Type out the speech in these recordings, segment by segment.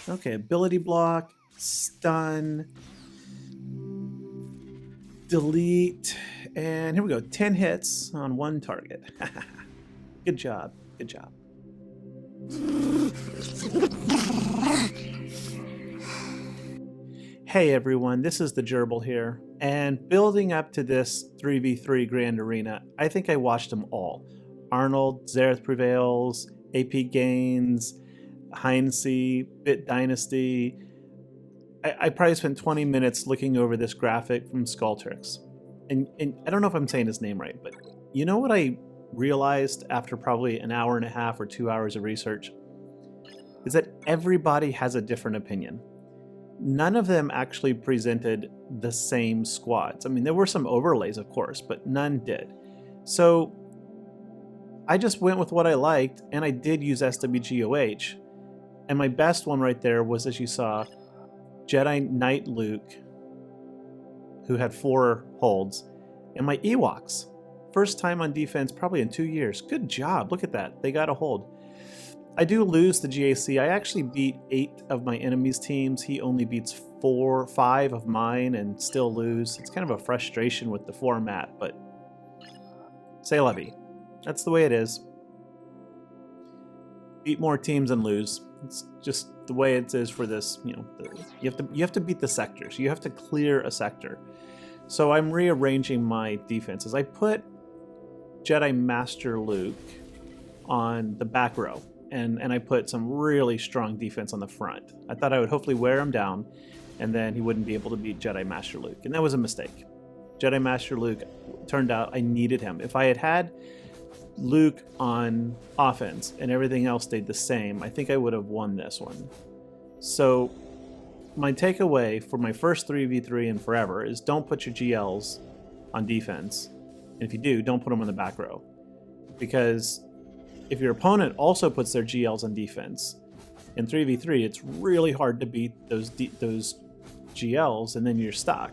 Okay, ability block, stun, delete, and here we go. 10 hits on one target. Good job. Good job. Hey everyone, this is the Gerbil here, and building up to this 3v3 Grand Arena, I think I watched them all. Arnold, Zareth Prevails, AP Gains, Heinze, Bit Dynasty. I probably spent 20 minutes looking over this graphic from Skulltrix. And I don't know if I'm saying his name right, but you know what I realized after probably an hour and a half or 2 hours of research? Is that everybody has a different opinion. None of them actually presented the same squads. I mean, there were some overlays, of course, but none did. So I just went with what I liked, and I did use SWGOH. And my best one right there was, as you saw, Jedi Knight Luke, who had 4 holds, and my Ewoks. First time on defense probably in 2 years. Good job. Look at that. They got a hold. I do lose the GAC. I actually beat 8 of my enemy's teams. He only beats 5 of mine and still lose. It's kind of a frustration with the format, but c'est la vie. That's the way it is. Beat more teams and lose. It's just the way it is for this. You know, you have to beat the sectors. You have to clear a sector. So I'm rearranging my defenses. I put Jedi Master Luke on the back row. And I put some really strong defense on the front. I thought I would hopefully wear him down, and then he wouldn't be able to beat Jedi Master Luke. And that was a mistake. Jedi Master Luke, turned out I needed him. If I had had Luke on offense and everything else stayed the same, I think I would have won this one. So my takeaway for my first 3v3 and forever is don't put your GLs on defense. And if you do, don't put them on the back row. Because if your opponent also puts their GLs on defense, in 3v3, it's really hard to beat those GLs, and then you're stuck.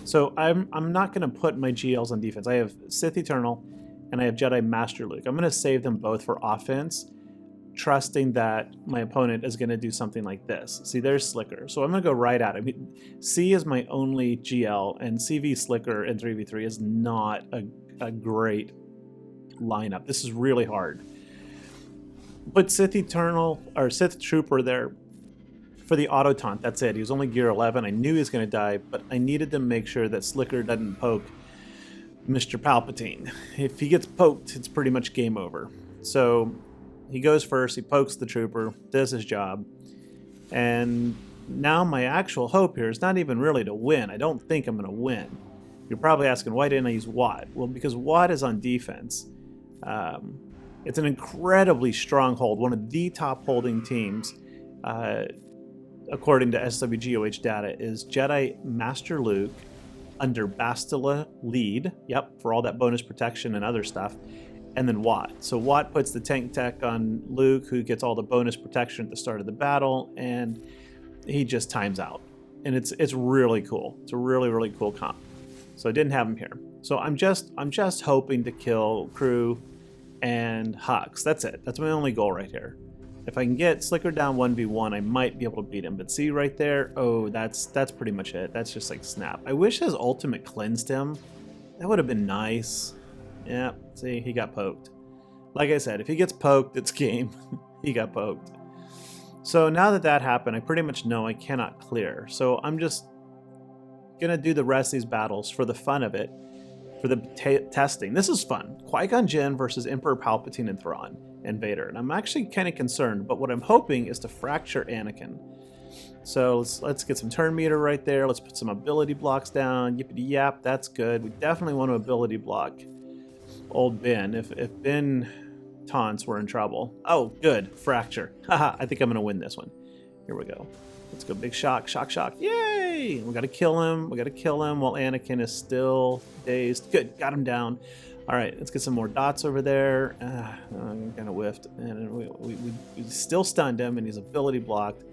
So I'm not going to put my GLs on defense. I have Sith Eternal, and I have Jedi Master Luke. I'm going to save them both for offense, trusting that my opponent is going to do something like this. See, there's Slicker. So I'm going to go right at him. C is my only GL, and CV Slicker in 3v3 is not a great lineup. This is really hard. But Sith Eternal, or Sith Trooper there for the auto taunt, that's it. He was only gear 11. I knew he was going to die, but I needed to make sure that Slicker doesn't poke Mr. Palpatine. If he gets poked, it's pretty much game over. So he goes first, he pokes the trooper, does his job, and now my actual hope here is not even really to win. I don't think I'm going to win. You're probably asking, why didn't I use Watt? Well, because Watt is on defense. It's an incredibly strong hold, one of the top holding teams, according to SWGOH data, is Jedi Master Luke under Bastila lead, yep, for all that bonus protection and other stuff, and then Watt. So Watt puts the tank tech on Luke, who gets all the bonus protection at the start of the battle, and he just times out. And it's really cool. It's a really, really cool comp. So I didn't have him here. So I'm just hoping to kill Crew and Hux. That's it. That's my only goal right here. If I can get Slicker down 1v1, I might be able to beat him. But see right there? Oh, that's pretty much it. That's just like snap. I wish his ultimate cleansed him. That would have been nice. Yeah, see, he got poked. Like I said, if he gets poked, it's game. He got poked. So now that happened, I pretty much know I cannot clear. So I'm just gonna do the rest of these battles for the fun of it, for the testing. This is fun. Qui-Gon Jinn versus Emperor Palpatine and Thrawn and Vader. And I'm actually kind of concerned, but what I'm hoping is to fracture Anakin. So let's get some turn meter right there. Let's put some ability blocks down. Yippity yap, that's good. We definitely want to ability block old Ben. If Ben taunts, we're in trouble. Oh, good. Fracture. Haha, I think I'm gonna win this one. Here we go. Let's go big shock, shock, shock. Yay! We gotta kill him. We gotta kill him while Anakin is still dazed. Good, got him down. All right, let's get some more dots over there. I'm kind of whiffed. And we still stunned him, and he's ability blocked.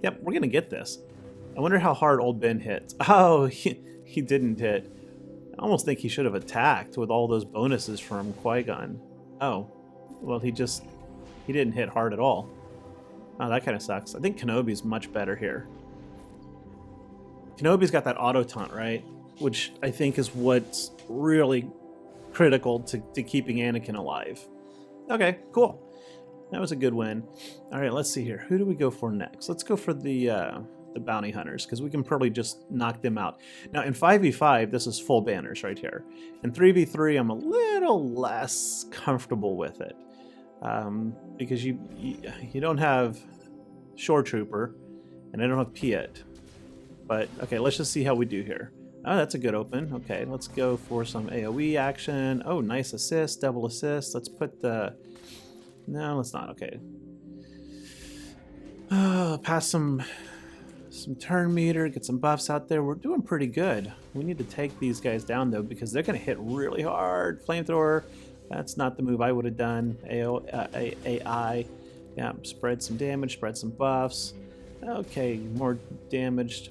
Yep, we're gonna get this. I wonder how hard old Ben hits. Oh, he didn't hit. I almost think he should have attacked with all those bonuses from Qui-Gon. Oh, well, he just He didn't hit hard at all. Oh, that kind of sucks. I think Kenobi's much better here. Kenobi's got that auto taunt, right? Which I think is what's really critical to keeping Anakin alive. Okay, cool. That was a good win. All right, let's see here. Who do we go for next? Let's go for the bounty hunters, because we can probably just knock them out. Now, in 5v5, this is full banners right here. In 3v3, I'm a little less comfortable with it. Because you don't have Shore Trooper, and I don't have Piett. But, okay, let's just see how we do here. Oh, that's a good open. Okay, let's go for some AoE action. Oh, nice assist, double assist. Let's put the... No, let's not. Okay. Pass some turn meter, get some buffs out there. We're doing pretty good. We need to take these guys down, though, because they're going to hit really hard. Flamethrower, that's not the move I would have done. AI, yeah, spread some damage, spread some buffs. Okay, more damaged.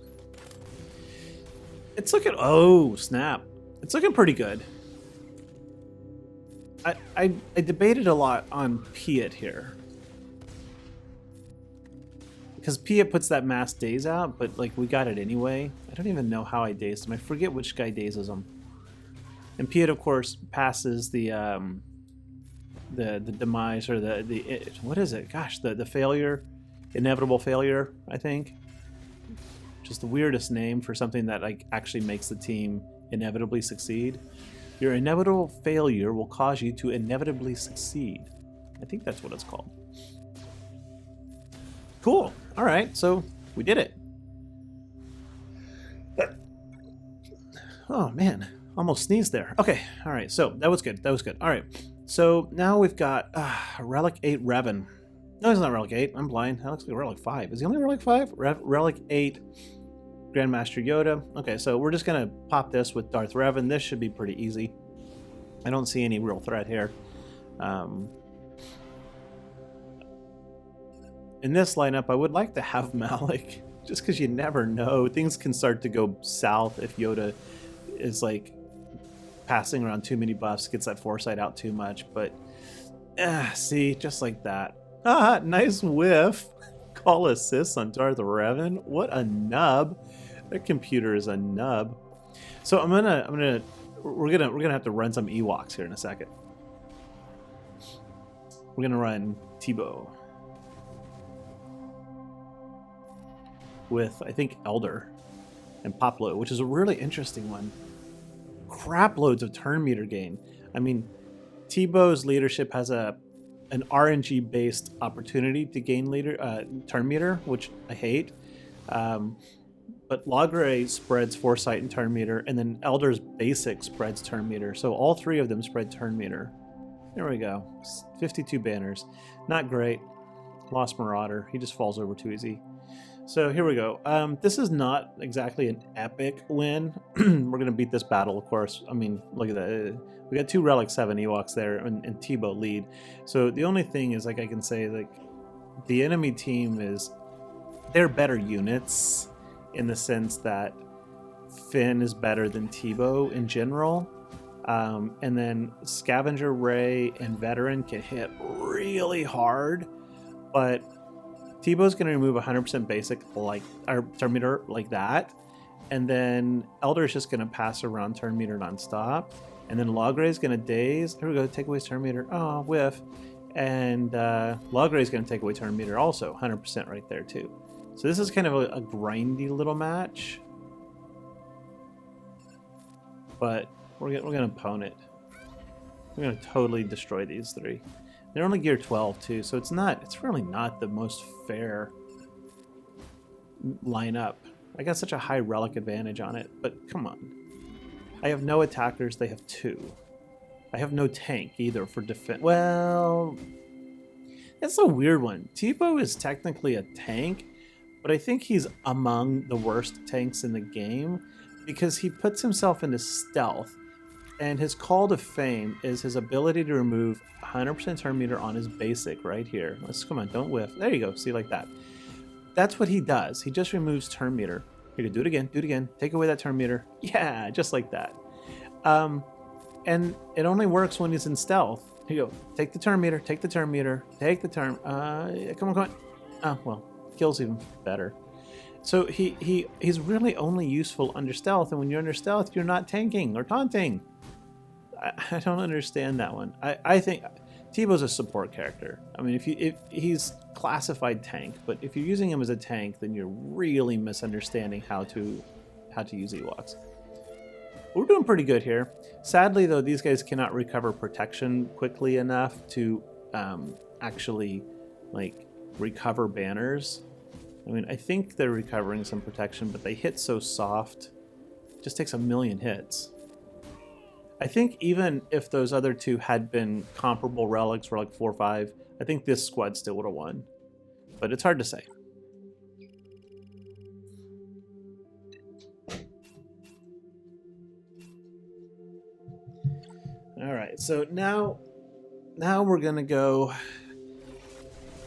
It's looking... Oh, snap. It's looking pretty good. I debated a lot on Piett here. Because Piett puts that mass daze out, but like we got it anyway. I don't even know how I dazed him. I forget which guy dazes him. And Piett, of course, passes the demise, or the what is it? Gosh, the failure, inevitable failure, I think. Just the weirdest name for something that like actually makes the team inevitably succeed. Your inevitable failure will cause you to inevitably succeed. I think that's what it's called. Cool. All right, so we did it. Oh man, almost sneezed there. Okay, all right, so that was good. That was good. All right, so now we've got Relic 8 Revan. No, he's not Relic 8. I'm blind. That looks like Relic 5. Is he only Relic 5? Relic 8 Grandmaster Yoda. Okay, so we're just going to pop this with Darth Revan. This should be pretty easy. I don't see any real threat here. In this lineup, I would like to have Malik, just because you never know. Things can start to go south if Yoda is like passing around too many buffs, gets that foresight out too much. But see, just like that. Ah, nice whiff. Call assists on Darth Revan. What a nub. That computer is a nub. So we're gonna have to run some Ewoks here in a second. We're gonna run Teebo with, I think, Elder and Poplo, which is a really interesting one. Crap loads of turn meter gain. I mean, Teebo's leadership has an RNG based opportunity to gain turn meter, which I hate. But Logray spreads foresight and turn meter, and then Elder's basic spreads turn meter. So all three of them spread turn meter. There we go. 52 banners. Not great. Lost Marauder. He just falls over too easy. So here we go. This is not exactly an epic win. We're going to beat this battle, of course. I mean, look at that. We got two Relic 7 Ewoks there, and Teebo lead. So the only thing is, like, I can say, like, the enemy team is... They're better units in the sense that Finn is better than Teebo in general. And then Scavenger, Ray, and Veteran can hit really hard, but Teebo's going to remove 100% basic, like, or turn meter like that, and then Elder is just going to pass around turn meter nonstop, and then Logray is going to daze. Here we go, take away turn meter. Oh, whiff. And Logray is going to take away turn meter also, 100% right there too. So this is kind of a grindy little match, but we're going to pwn it. We're going to totally destroy these three. They're only gear 12 too, so it's really not the most fair lineup. I got such a high relic advantage on it, but come on. I have no attackers, they have 2. I have no tank either for defense. Well, that's a weird one. Teebo is technically a tank, but I think he's among the worst tanks in the game because he puts himself into stealth, and his call to fame is his ability to remove 100% turn meter on his basic right here. Come on, don't whiff. There you go. See, like that. That's what he does. He just removes turn meter. Here, do it again. Do it again. Take away that turn meter. Yeah, just like that. And it only works when he's in stealth. Here you go. Take the turn meter. Take the turn meter. Take the turn. Come on, come on. Oh, well, kills even better. So he's really only useful under stealth, and when you're under stealth, you're not tanking or taunting. I don't understand that one. I think Teebo's a support character. I mean, if he's classified tank, but if you're using him as a tank, then you're really misunderstanding how to use Ewoks. We're doing pretty good here. Sadly, though, these guys cannot recover protection quickly enough to actually like recover banners. I mean, I think they're recovering some protection, but they hit so soft. It just takes a million hits. I think even if those other two had been comparable relics, relic 4 or 5, I think this squad still would have won. But it's hard to say. All right, so now we're gonna go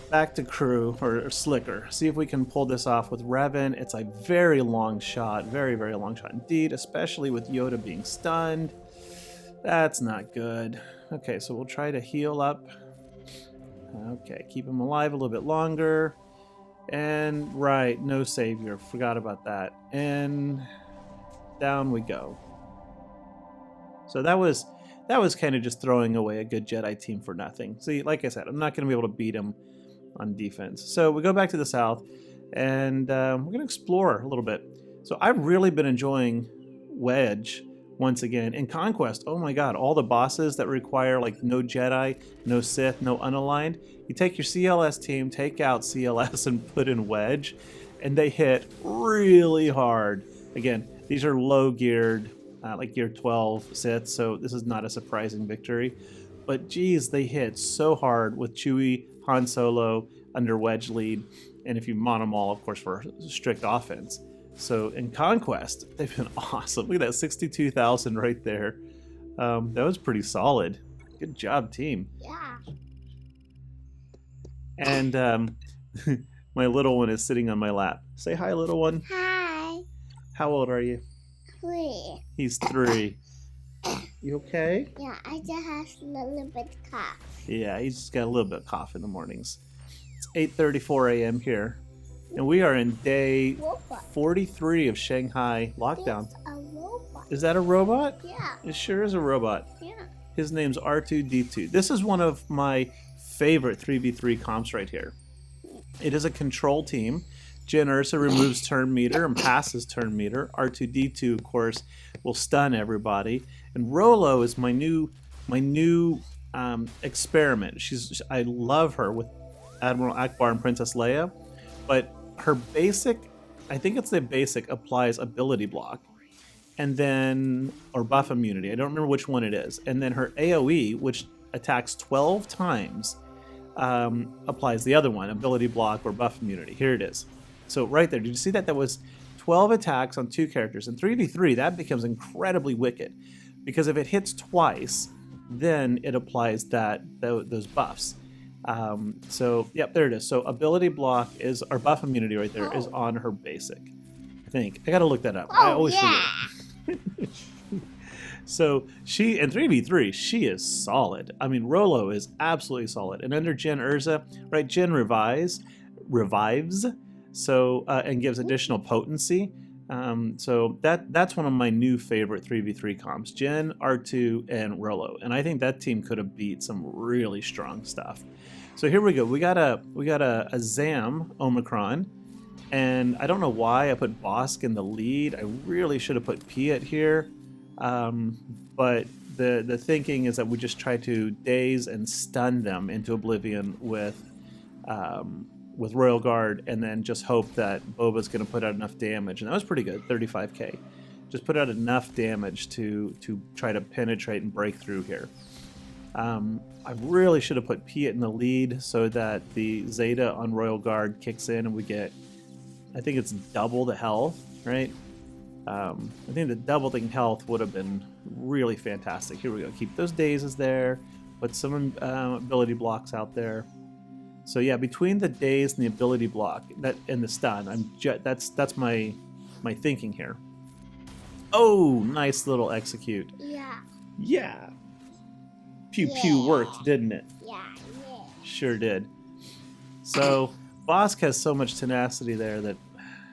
back to crew or slicker. See if we can pull this off with Revan. It's a very long shot, very, very long shot indeed, especially with Yoda being stunned. That's not good. Okay, so we'll try to heal up. Okay, keep him alive a little bit longer. And right, no savior. Forgot about that. And down we go. So that was kind of just throwing away a good Jedi team for nothing. See, like I said, I'm not going to be able to beat him on defense. So we go back to the south, and we're going to explore a little bit. So I've really been enjoying Wedge once again. In Conquest, oh my god, all the bosses that require like no Jedi, no Sith, no unaligned, you take your CLS team, take out CLS and put in Wedge, and they hit really hard. Again, these are low geared, like gear 12 Sith, so this is not a surprising victory. But geez, they hit so hard with Chewie, Han Solo under Wedge lead, and if you mon them all, of course, for strict offense. So in Conquest, they've been awesome. Look at that, 62,000 right there. That was pretty solid. Good job, team. Yeah. And my little one is sitting on my lap. Say hi, little one. Hi. How old are you? 3. He's 3. You okay? Yeah, I just have a little bit cough. Yeah, he's just got a little bit of cough in the mornings. It's 8:34 a.m. here. And we are in day 43 of Shanghai lockdown. It's a robot. Is that a robot? Yeah. It sure is a robot. Yeah. His name's R2-D2. This is one of my favorite 3v3 comps right here. It is a control team. Jinn Erso removes turn meter and passes turn meter. R2-D2, of course, will stun everybody. And ROLO is my new experiment. I love her with Admiral Akbar and Princess Leia, but her basic, I think it's the basic, applies ability block, and then, or buff immunity. I don't remember which one it is. And then her AoE, which attacks 12 times, applies the other one, ability block or buff immunity. Here it is. So right there, did you see that? That was 12 attacks on 2 characters. In 3v3, that becomes incredibly wicked, because if it hits twice, then it applies those buffs. So, yep, there it is. So ability block is, or buff immunity right there, is on her basic. I think. I gotta look that up. I always forget. So she, in 3v3, she is solid. I mean, ROLO is absolutely solid. And under Jinn Erso, right, Jinn revives, so, and gives additional potency. So that's one of my new favorite 3v3 comps, Jinn, R2, and ROLO. And I think that team could have beat some really strong stuff. So here we go. We got a Zam Omicron, and I don't know why I put Bossk in the lead. I really should have put Piett here. But the thinking is that we just try to daze and stun them into oblivion with Royal Guard, and then just hope that Boba's going to put out enough damage. And that was pretty good, 35k. Just put out enough damage to try to penetrate and break through here. I really should have put Piett in the lead so that the Zeta on Royal Guard kicks in and we get, I think it's double the health, right? I think the doubling health would have been really fantastic. Here we go. Keep those dazes there. Put some ability blocks out there. So yeah, between the daze and the ability block and the stun, that's my thinking here. Oh, nice little execute. Yeah. Yeah. pew pew Yeah. worked, didn't it? Yeah. Sure did. So Bossk has so much tenacity there that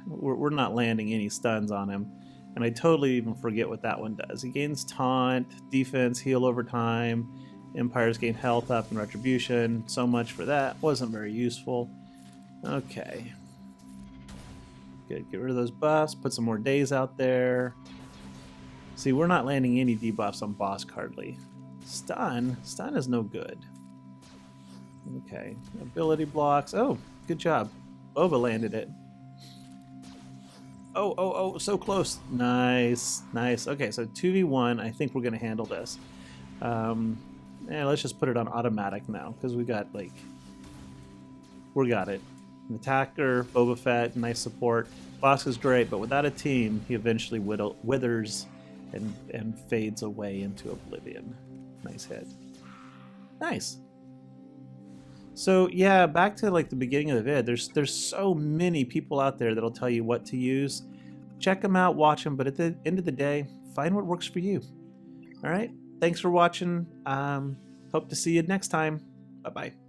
we're not landing any stuns on him. And I totally even forget what that one does. He gains taunt, defense, heal over time. Empires gain health up and retribution. So much for that. Wasn't very useful. Okay. Good. Get rid of those buffs. Put some more days out there. See, we're not landing any debuffs on Bossk hardly. Stun is no good. Okay. Ability blocks. Oh, good job. Boba landed it. Oh, so close. Nice. Okay, so 2v1. I think we're going to handle this. Let's just put it on automatic now, because we got, we got it. An attacker, Boba Fett, nice support. Bossk is great, but without a team, he eventually withers and fades away into oblivion. Nice hit. Nice. So yeah, back to the beginning of the vid. There's so many people out there that'll tell you what to use. Check them out, watch them, but at the end of the day, find what works for you. All right. Thanks for watching. Hope to see you next time. Bye bye.